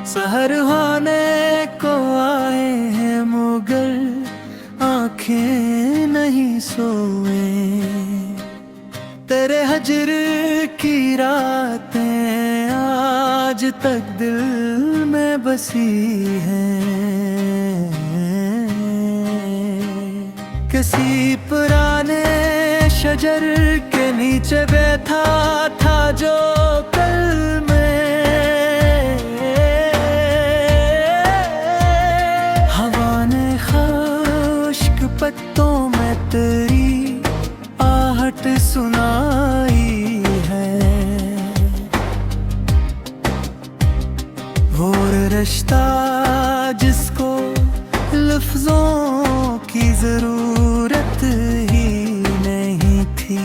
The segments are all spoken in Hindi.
सहर होने को आए हैं मुगल, आंखें नहीं सोए। तेरे हजर की रातें आज तक दिल में बसी हैं। किसी पुराने शजर के नीचे बैठा था जो कल में, पत्तों में तेरी आहट सुनाई है। वो रिश्ता जिसको लफ्जों की जरूरत ही नहीं थी,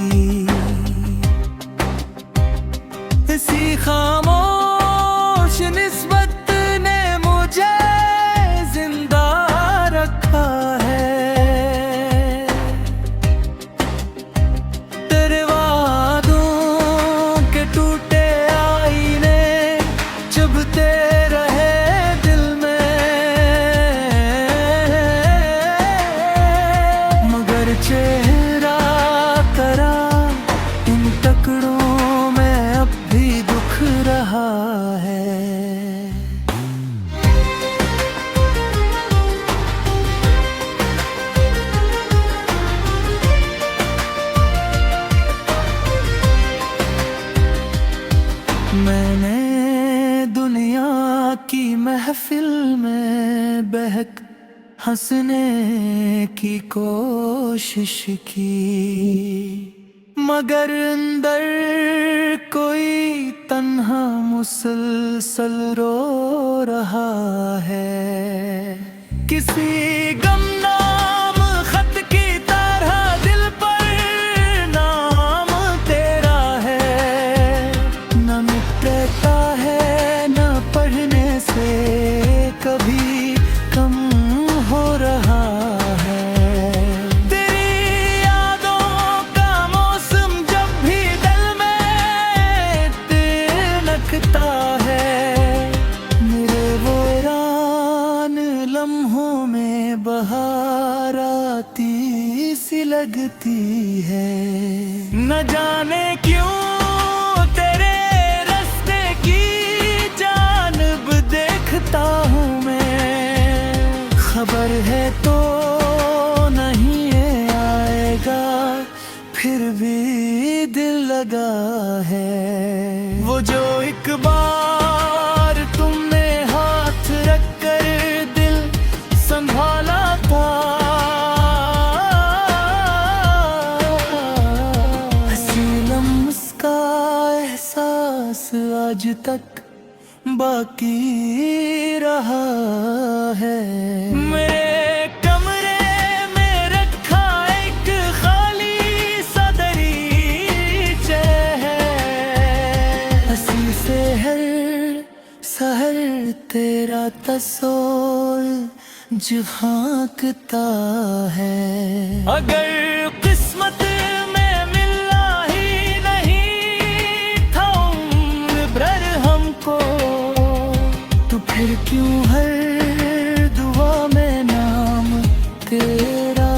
इसी खामोश निस्बत ने मुझे जिंदा रखा है। चेहरा करा इन टकरों में अब भी दुख रहा है। मैंने दुनिया की महफिल में बहक हंसने की कोशिश की, मगर अंदर कोई तन्हा मुसलसल रो रहा है। किसी गमनाम खत की तरह दिल पर नाम तेरा है, न मिटता है न पढ़ने से कभी कम हो रहा है। तेरी यादों का मौसम जब भी दिल में तिनकता है, मेरे वीरान लम्हों में बहार आती सी लगती है। न जाने क्यों तेरे रास्ते की जानब देखता हूँ मैं, खबर है तो नहीं ये आएगा, फिर भी दिल लगा है। वो जो एक बार तुमने हाथ रखकर दिल संभाला था, हंसी लम्स का एहसास आज तक बाकी रहा है। मेरे कमरे में रखा एक खाली सा दरीचे है, हंसी से हर सहर तेरा तस्वीर झांकता है। अगर किस्मत में मिलना ही नहीं था उम्र भर हमको, तो फिर क्यों हर दुआ में नाम तेरा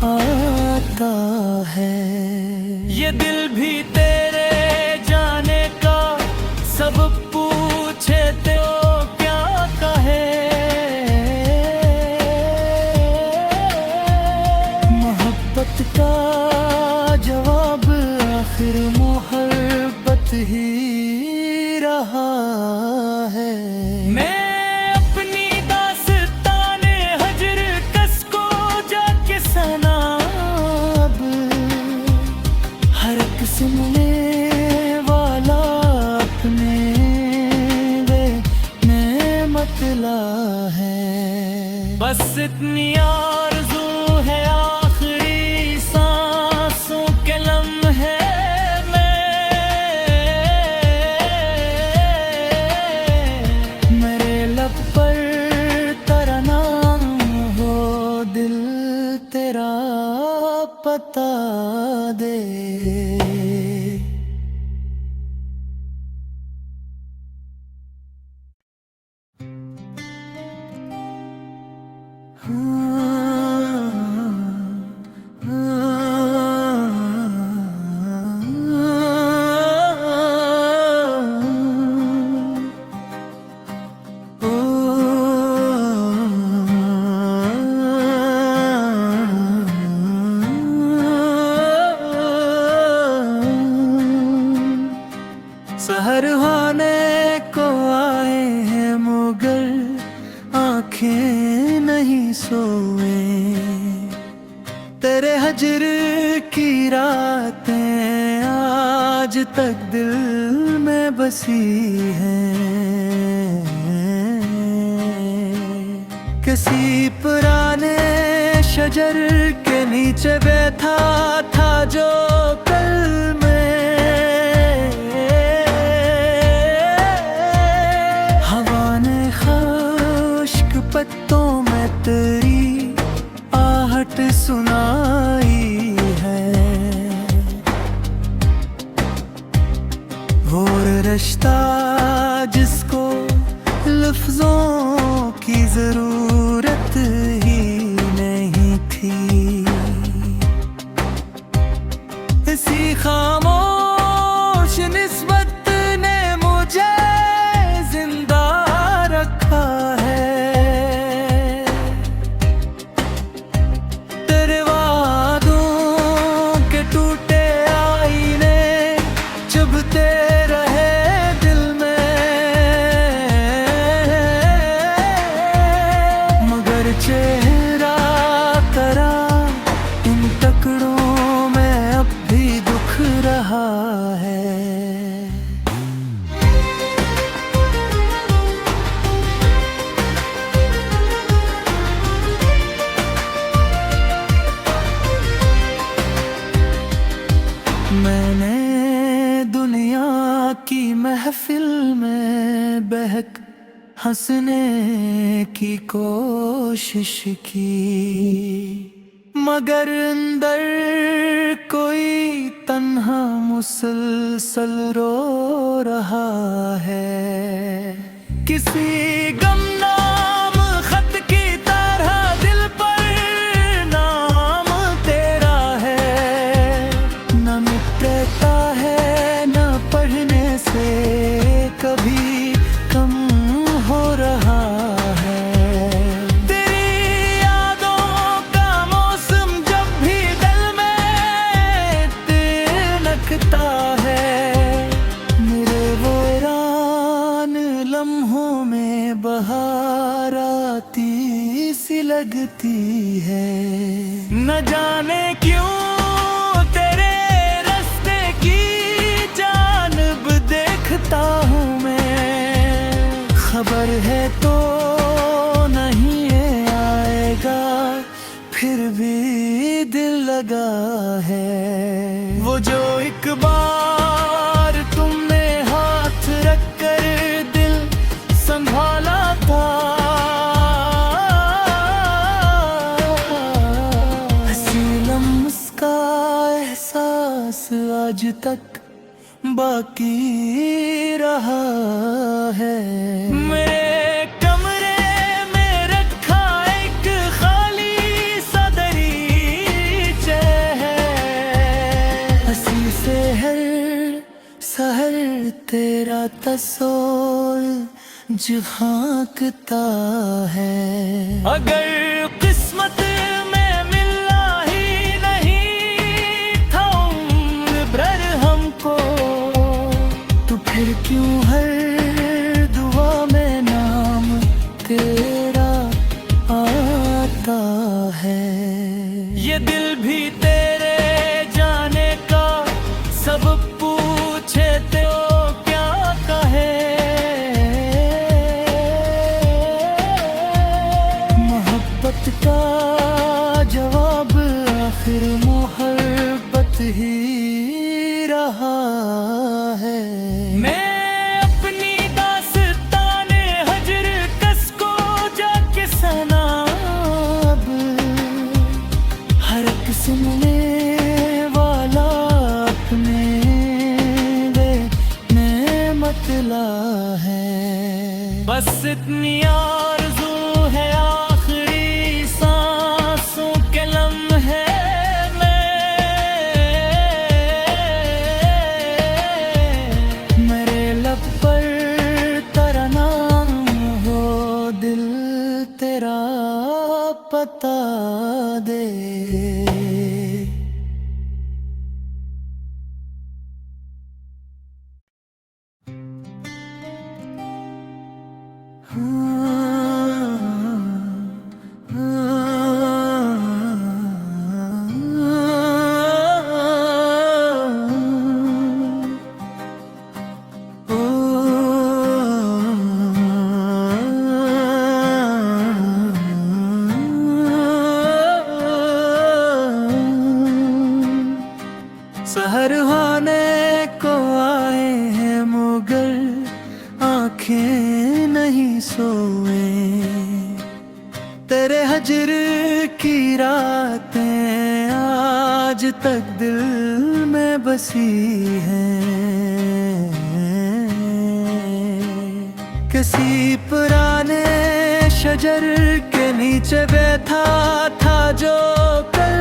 आता है। ये दिल भी तेरे जाने का सब पूछे तो क्या कहे, मोहब्बत का जवाब आखिर मोहब्बत ही रहा है। मैं अपनी दास्ताने हजर कस को जाके सनाब, हर एक सुनने वाला अपने वे नेमतला है। बस इतनी आरज़ू है आखिरी बता दे। सहर होने को आए हैं मुगल, आंखें नहीं सोए। तेरे हजर की रातें आज तक दिल में बसी हैं। किसी पुराने शजर के नीचे बैठा था जो कल मैं, हवा ने खुश्क पत्तों में तेरी आहट सुनाई है। वो रिश्ता जिसको लफ्जों की जरूरत ही नहीं थी, इसी खामोश निस्बत ने मुझे जिंदा रखा है। तेरे वादों के टूटे आईने चुभते रहे दिल में, मगर चेहरा करा इन टुकड़ों में अब भी दुख रहा है। मैंने दुनिया की महफिल में बहक हंसने की कोशिश की, मगर अंदर कोई तन्हा मुसलसल रो रहा है। किसी गमनाम खत की तरह दिल पर नाम तेरा है, न मिटता है न पढ़ने से कभी कम हो रहा है। तेरी यादों का मौसम जब भी दिल में तिनकता है, मेरे वीरान लम्हों में बहार आती सी लगती है। न जाने क्यों तेरे रास्ते की जानब देखता हूँ मैं, खबर है तो नहीं ये आएगा, फिर भी दिल लगा है। वो जो एक बार तुमने हाथ रखकर दिल संभाला था, हंसी लम्स का एहसास आज तक बाकी रहा है। मेरे कमरे में रखा एक खाली सा दरीचे है, हंसी से हर सहर तेरा तस्वीर झांकता है। अगर किस्मत में मिलना ही नहीं था उम्र भर हमको, तो फिर क्यों हर दुआ में नाम तेरा आता है। ये दिल भी तेरे जाने का सब पूछे तो क्या कहे। मोहब्बत का जवाब आखिर मोहब्बत ही रहा है। मैं अपनी दास्ताने हजर कस को जाके सनाब हर किस्म में बस इतनी आरज़ू है आखिरी सांसों के लम्हे मेरे लब पर तेरा नाम हो, दिल तेरा पता दे। सहर होने को आए हैं मुगल, आंखें नहीं सोए। तेरे हजर की रातें आज तक दिल में बसी हैं। किसी पुराने शजर के नीचे बैठा था जो कल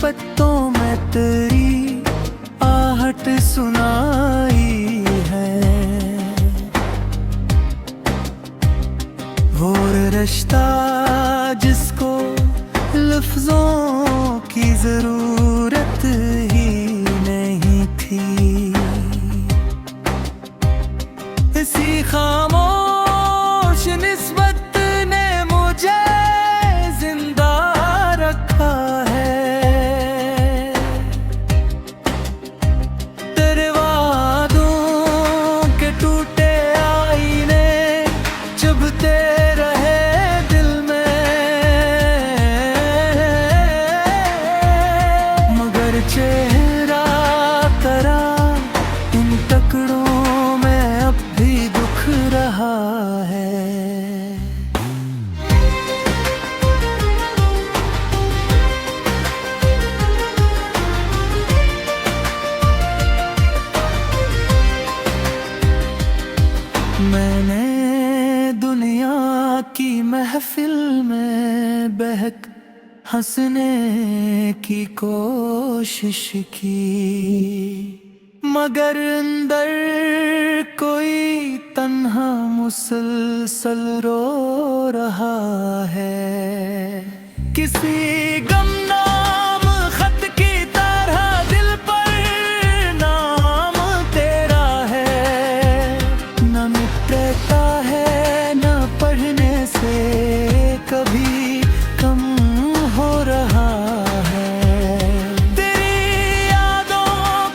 पत्तों में तेरी आहट सुनाई है। वो रिश्ता जिसको लफ्जों की जरूरत ही नहीं थी, इसी खामोश निस्बत ने मुझे जिंदा रखा है। चेहरा करा इन टुकड़ों में अब भी दुख रहा है। मैंने दुनिया की महफिल में बहक हंसने की कोशिश की, मगर अंदर कोई तन्हा मुसलसल रो रहा है। किसी गमनाम खत की तरह दिल पर नाम तेरा है, न मिटता है न पढ़ने से कभी कम हो रहा है। तेरी यादों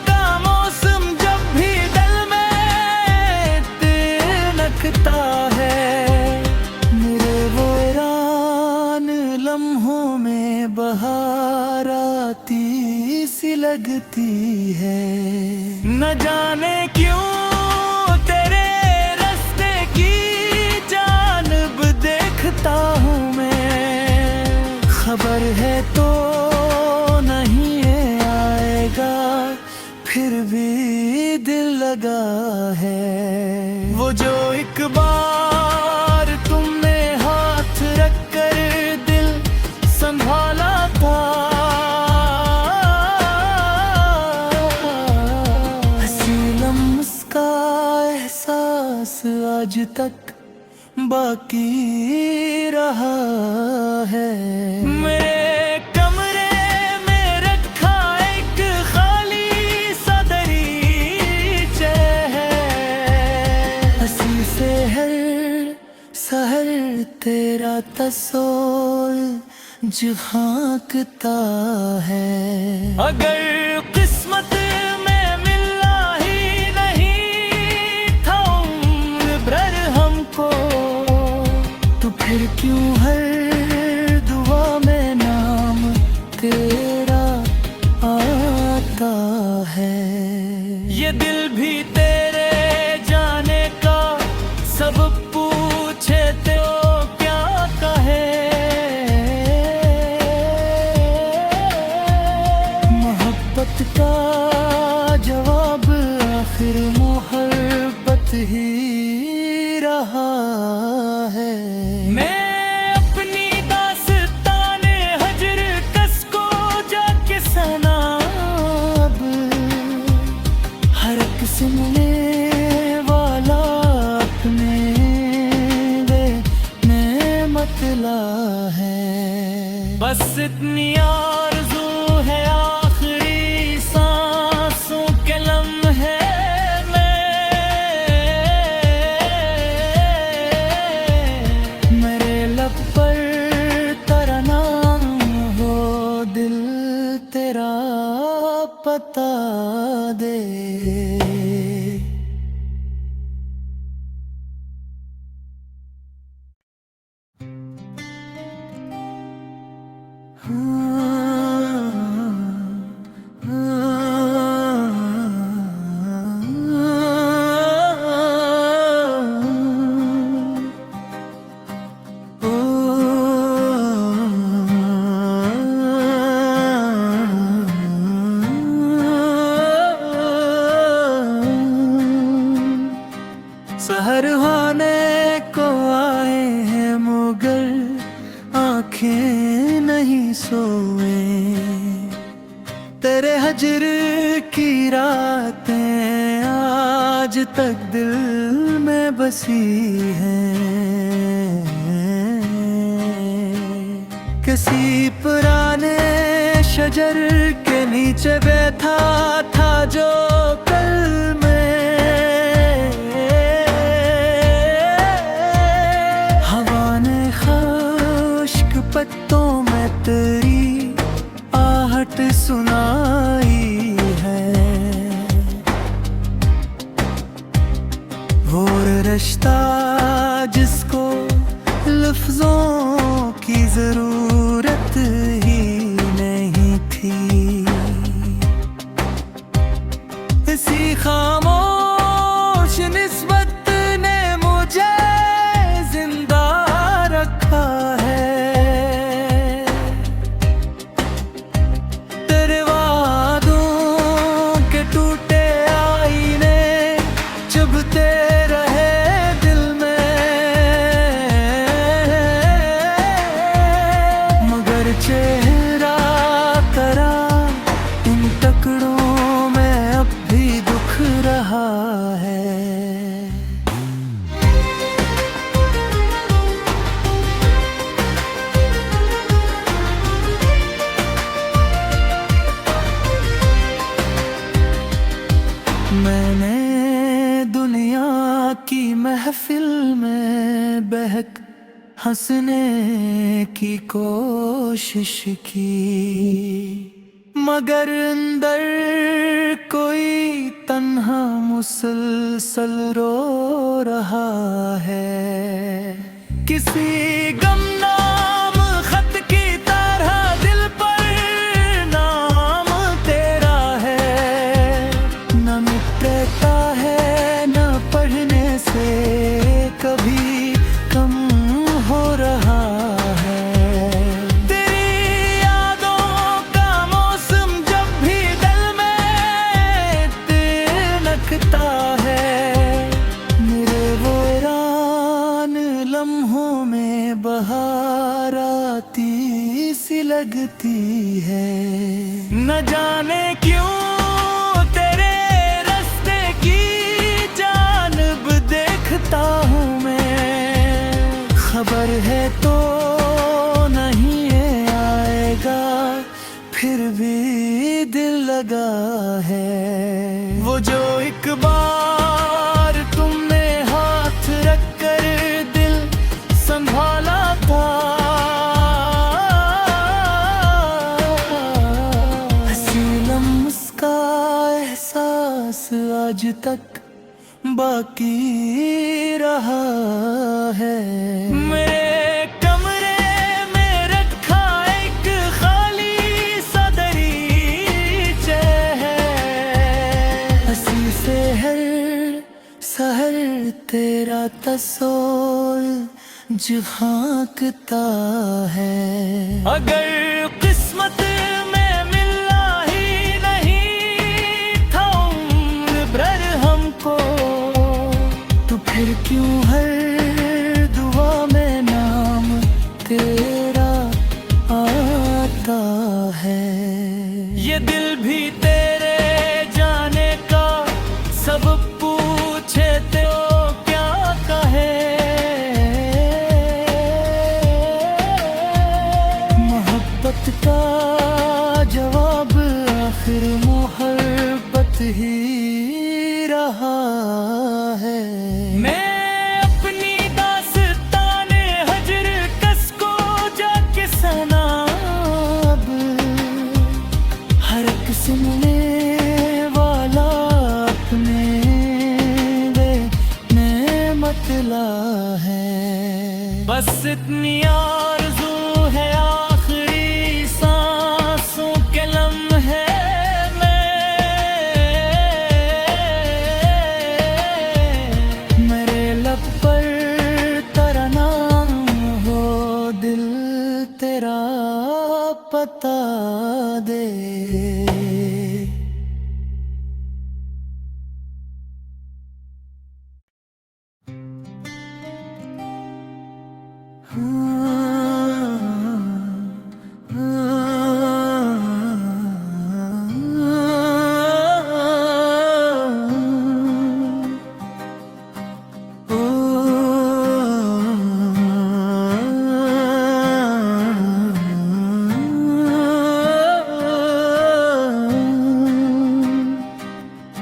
का मौसम जब भी दिल में तिनकता है, मेरे वीरान लम्हों में बहार आती सी लगती है। न जाने क्यों तेरे रास्ते की जानब देखता हूँ मैं, खबर है तो नहीं है आएगा, फिर भी दिल लगा है। वो जो एक बार तुमने हाथ रखकर दिल संभाला था, हंसी लम्स का एहसास आज तक बाकी रहा है। मेरे कमरे में रखा एक खाली सा दरीचे है, हंसी से हर सहर तेरा तस्वीर झांकता है। अगर किस्मत में मिलना ही नहीं था उम्र भर हमको, तो फिर क्यों हर दुआ में नाम तेरा आता है। ये दिल भी तेरे जाने का सब पूछे तो क्या कहे। मोहब्बत फिर मोहब्बत ही रहा है। मैं अपनी दास्ताने हजर कस को जाके सनाब, हर एक सुनने वाला अपने मतला है। बस इतनी आरज़ू है आखिरी सांसों के लम्हे मेरे लब पर तरना हो, दिल तेरा पता दे। सहर होने को आए हैं मुगल, आंखें नहीं सोए। तेरे हजर की रातें आज तक दिल में बसी हैं। किसी पुराने शजर के नीचे बैठा था जो कल में, पत्तों में तेरी आहट सुनाई है। वो रिश्ता जिसको लफ्जों की जरूरत ही नहीं थी, इसी खामोश निस्बत ने मुझे जिंदा रखा है। चेहरा करा इन टकरों में अब भी दुख रहा है। मैंने दुनिया की महफिल में बहक हंसने की कोशिश की, मगर अंदर कोई तन्हा मुसलसल रो रहा है। किसी गमनाम खत की तरह दिल पर नाम तेरा है, न मिटता है न पढ़ने से कभी कम हो रहा है। तेरी यादों का मौसम जब भी दिल में तिनकता है, मेरे वीरान लम्हों में बहार आती सी लगती है। न जाने क्यों तेरे रास्ते की जानब देखता हूँ मैं, खबर है तो नहीं आएगा फिर भी दिल लगा है। वो जो एक बार तुमने हाथ रखकर दिल संभाला था, हंसी लम्स का एहसास आज तक बाकी रहा है। मेरे कमरे में रखा एक खाली सा दरीचे है, हंसी से हर सहर तेरा तस्वीर झांकता है। अगर किस्मत में मिलना ही नहीं था उम्र भर हम को, तो फिर क्यों हर दुआ में नाम तेरा आता है। ये दिल भी तेरे जाने का सब पूछे तो क्या कहे। मोहब्बत का जवाब आखिर मोहब्बत ही रहा है। मैं अपनी दास्ताने हजर कस को जाके सनाब, हर एक सुनने वाला अपने वे नेमतला है। बस इतनी आरज़ू है आखिरी सांसों के लम्हे तेरा पता दे।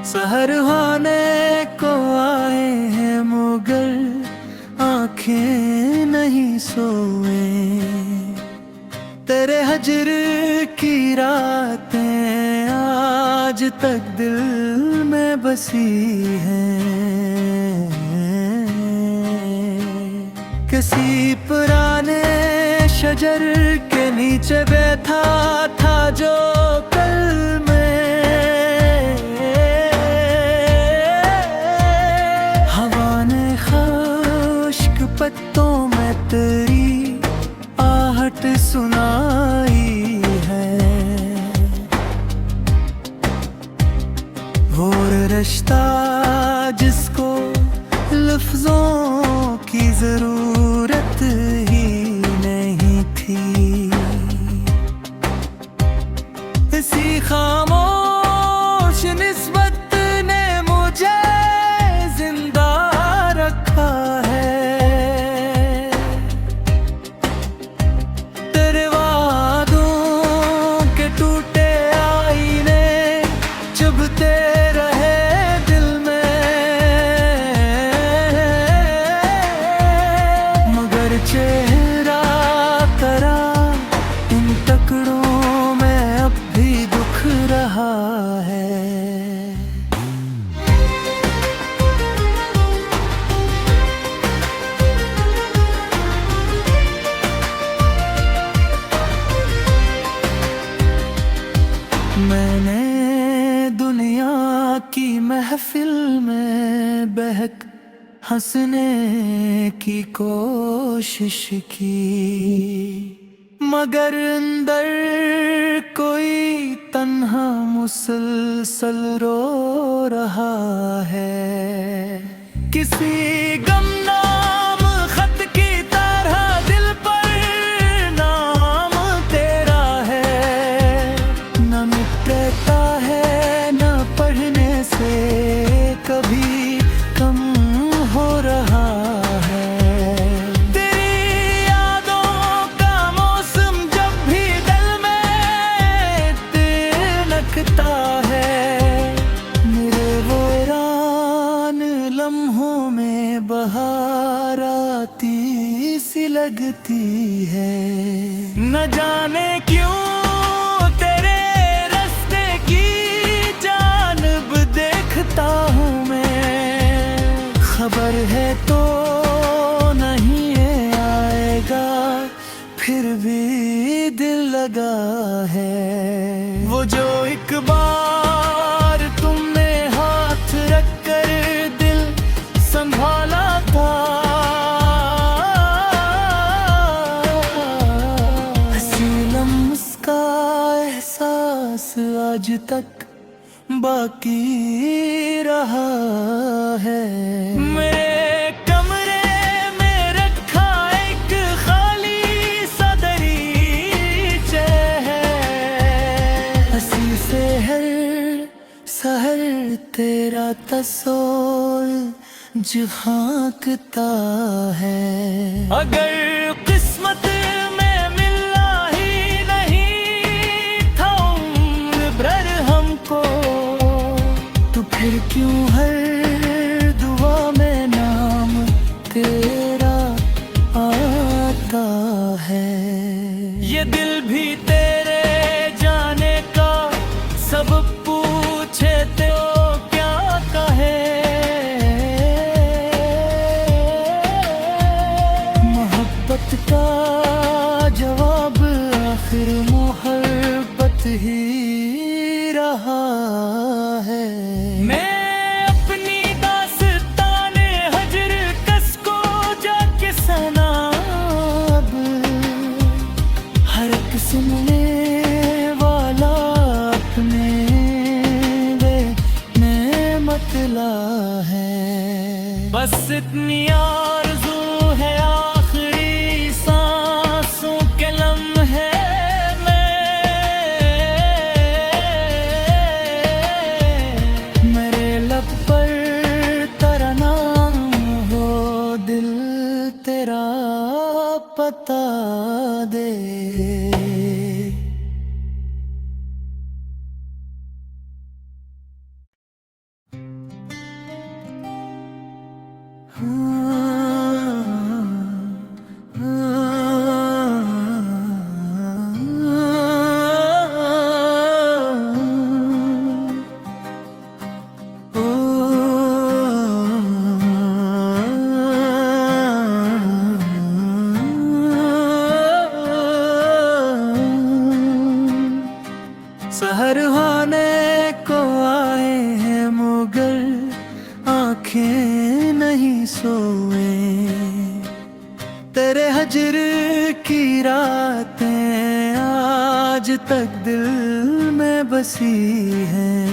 सहर होने को आए हैं मुगल, आंखें नहीं सोए। तेरे हजर की रातें आज तक दिल में बसी हैं। किसी पुराने शजर के नीचे बैठा था जो कल में, पत्तों में तेरी आहट सुनाई है। वो रिश्ता जिसको लफ्जों की जरूरत ही नहीं थी, इसी खामोश निस्बत ने मुझे जिंदा रखा है। चेहरा करा इन टकरों में अब भी दुख रहा है। मैंने दुनिया की महफिल में बहक हंसने की कोशिश की, मगर अंदर कोई तन्हा मुसलसल रो रहा है। किसी गमनाम खत की तरह दिल पर नाम तेरा है, न मिटता है न पढ़ने से कभी कम हो रहा है। तेरी यादों का मौसम जब भी दिल में तिनकता है, मेरे वीरान लम्हों में बहार आती सी लगती है। न जाने क्यों तेरे रास्ते की जानब देखता हूँ मैं, खबर है तो नहीं ये आएगा, फिर भी दिल लगा है। वो जो एक बार तुमने हाथ रखकर दिल संभाला था, हंसी लम्स का एहसास आज तक बाकी रहा है। मेरे कमरे में रखा एक खाली सा दरीचे है, हंसी से हर सहर तेरा तस्वीर झांकता है। अगर किस्मत में मिलना ही नहीं था उम्र भर हमको, तो फिर क्यों हर दुआ में नाम तेरा आता है। ये दिल भी तेरे जाने का सब पूछे तो क्या कहे। मोहब्बत का जवाब आखिर मोहब्बत ही रहा है। मैं अपनी दास्ताने हजर कस को जाके सनाब, हर एक सुनने वाला अपने दे में मतला है। बस इतनी आरज़ू है आखिरी सांसों के लम्हे में, मेरे लब पर तेरा नाम हो, दिल तेरा पता दे। सहर होने को आए हैं मुगल, आंखें नहीं सोए। तेरे हजर की रातें आज तक दिल में बसी हैं।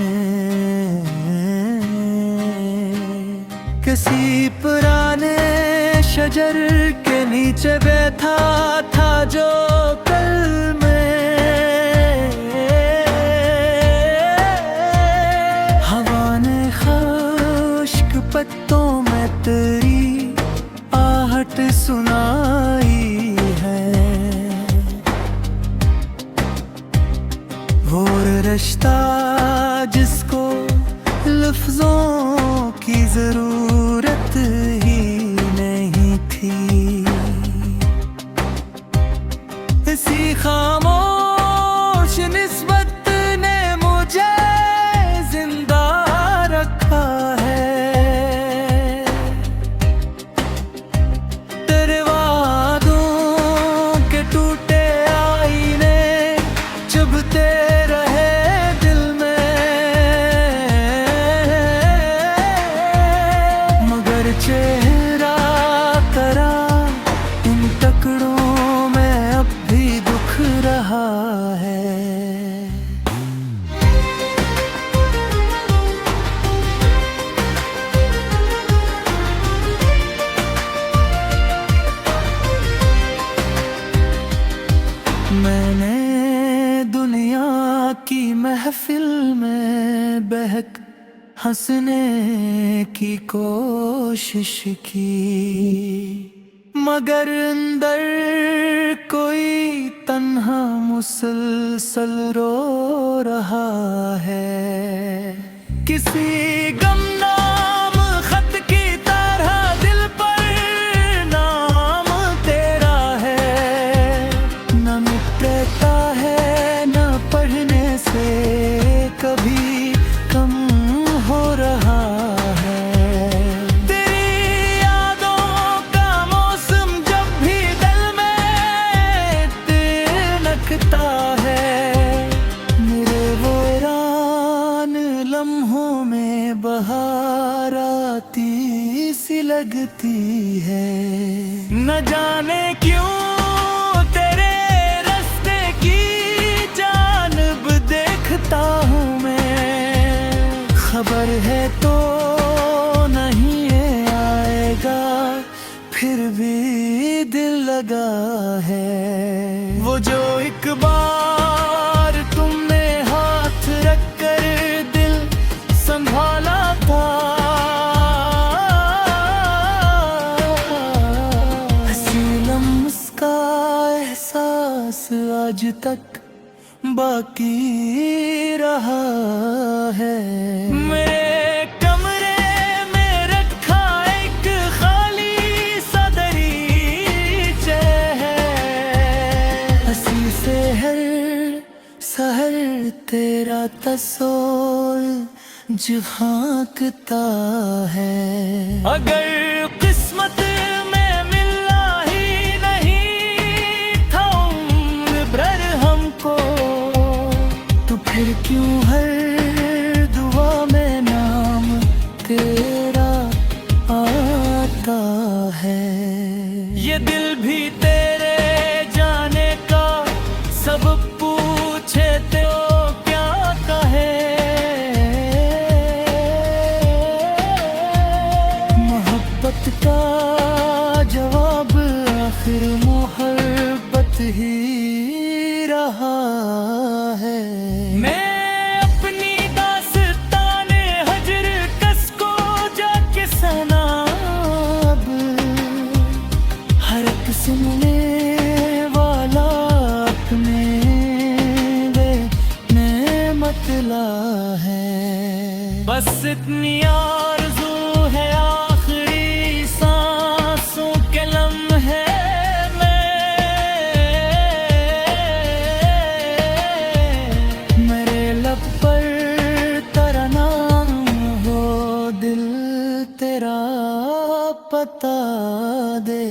किसी पुराने शजर के नीचे बैठा था जो कल में, हवा ने खुश्क पत्तों में तेरी आहट सुनाई है। वो रिश्ता जिसको लफ्जों की जरूरत ही नहीं थी, इसी खामोश निस्बत ने मुझे जिंदा रखा है। तेरे वादों के टूटे आईने चुभते रहे दिल में, मगर चेहरा तेरा इन टुकड़ों में अब भी दुख रहा है। मैंने दुनिया की महफिल में बहक हंसने की कोशिश की, मगर अंदर कोई तन्हा मुसलसल रो रहा है। किसी गमनाम खत की तरह दिल पर नाम तेरा है, न मिटता है न पढ़ने से कभी कम हो रहा है। तेरी यादों का मौसम जब भी दिल में तिनकता है, मेरे वीरान लम्हों में बहार आती सी लगती है। न जाने क्यों तेरे रास्ते की जानब देखता हूँ मैं, दिल लगा है। वो जो एक बार तुमने हाथ रख कर दिल संभाला था, हंसी लम्स का एहसास आज तक बाकी रहा है। मेरे कमरे में रखा एक खाली सा दरीचे है, हंसी से हर सहर तेरा तस्वीर झांकता है। अगर किस्मत में मिलना ही नहीं था उम्र भर हमको, तो फिर क्यों हर दुआ में नाम तेरा आता है। ये दिल भी तेरे जाने का सब पूछे तो क्या कहे। मोहब्बत का जवाब आखिर मोहब्बत ही रहा है। मैं अपनी दास्ताने हजर कस को जाके सनाब, हर एक सुनने वाला अपने मतला है। बस इतनी आरज़ू है आखिरी सांसों के लम्हे में, मेरे लब पर तेरा नाम हो, दिल तेरा पता दे।